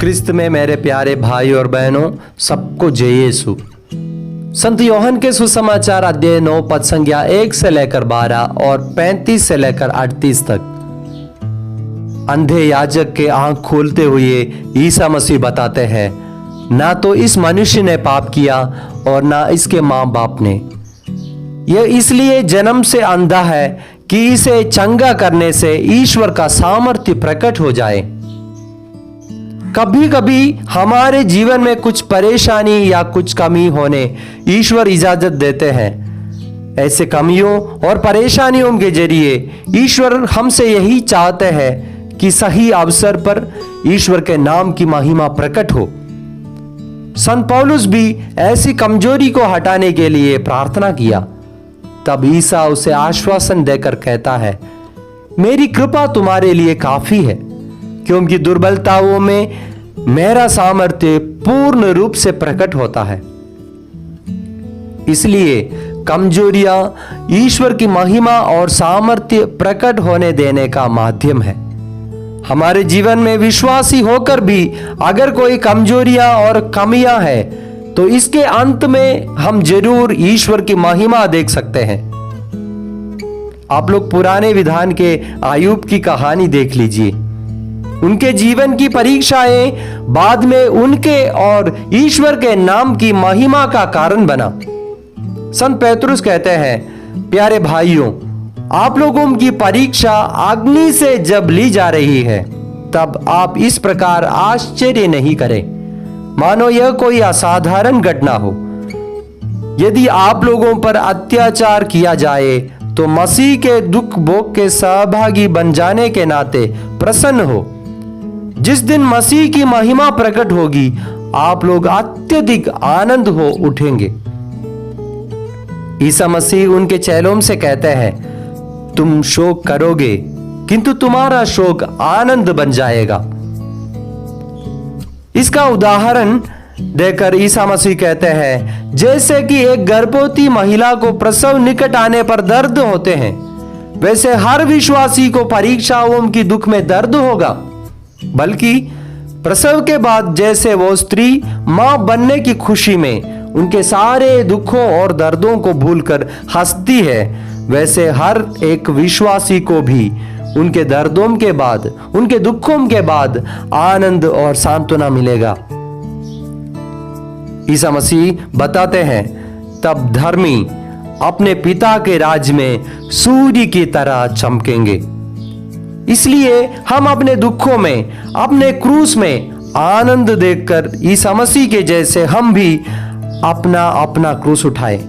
क्रिस्त में मेरे प्यारे भाई और बहनों, सबको जय यीशु। संत योहन के सुसमाचार अध्याय 9 पद संख्या 1 से लेकर 12 और 35 से लेकर 38 तक। अंधे याजक के आंख खोलते हुए ईसा मसीह बताते हैं, ना तो इस मनुष्य ने पाप किया और ना इसके माँ बाप ने। यह इसलिए जन्म से अंधा है कि इसे चंगा करने से ईश्वर का सामर्थ्य प्रकट हो जाए। कभी कभी हमारे जीवन में कुछ परेशानी या कुछ कमी होने ईश्वर इजाजत देते हैं। ऐसे कमियों और परेशानियों के जरिए ईश्वर हमसे यही चाहते हैं कि सही अवसर पर ईश्वर के नाम की महिमा प्रकट हो। संत पौलुस भी ऐसी कमजोरी को हटाने के लिए प्रार्थना किया। तब ईसा उसे आश्वासन देकर कहता है, मेरी कृपा तुम्हारे लिए काफी है, क्योंकि दुर्बलताओं में मेरा सामर्थ्य पूर्ण रूप से प्रकट होता है। इसलिए कमजोरियां ईश्वर की महिमा और सामर्थ्य प्रकट होने देने का माध्यम है। हमारे जीवन में विश्वासी होकर भी अगर कोई कमजोरियां और कमियां हैं, तो इसके अंत में हम जरूर ईश्वर की महिमा देख सकते हैं। आप लोग पुराने विधान के आयूब की कहानी देख लीजिए। उनके जीवन की परीक्षाएं बाद में उनके और ईश्वर के नाम की महिमा का कारण बना। संत पेतरुस कहते हैं, प्यारे भाइयों, आप लोगों की परीक्षा अग्नि से जब ली जा रही है, तब आप इस प्रकार आश्चर्य नहीं करें, मानो यह कोई असाधारण घटना हो। यदि आप लोगों पर अत्याचार किया जाए, तो मसीह के दुख भोग के सहभागी बन जाने के नाते प्रसन्न हो। जिस दिन मसीह की महिमा प्रकट होगी, आप लोग अत्यधिक आनंद हो उठेंगे। ईसा मसीह उनके चेलों से कहते हैं, तुम शोक करोगे, किंतु तुम्हारा शोक आनंद बन जाएगा। इसका उदाहरण देकर ईसा मसीह कहते हैं, जैसे कि एक गर्भवती महिला को प्रसव निकट आने पर दर्द होते हैं, वैसे हर विश्वासी को परीक्षाओं की दुख में दर्द होगा। बल्कि प्रसव के बाद जैसे वो स्त्री मां बनने की खुशी में उनके सारे दुखों और दर्दों को भूलकर हंसती है, वैसे हर एक विश्वासी को भी उनके दर्दों के बाद, उनके दुखों के बाद आनंद और सांत्वना मिलेगा। ईसा मसीह बताते हैं, तब धर्मी अपने पिता के राज में सूर्य की तरह चमकेंगे। इसलिए हम अपने दुखों में, अपने क्रूस में आनंद देखकर ईसा मसीह के जैसे हम भी अपना अपना क्रूस उठाएं,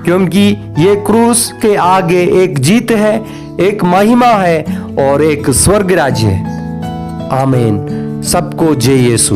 क्योंकि ये क्रूस के आगे एक जीत है, एक महिमा है और एक स्वर्ग राज्य है। आमीन। सबको जय यीशु।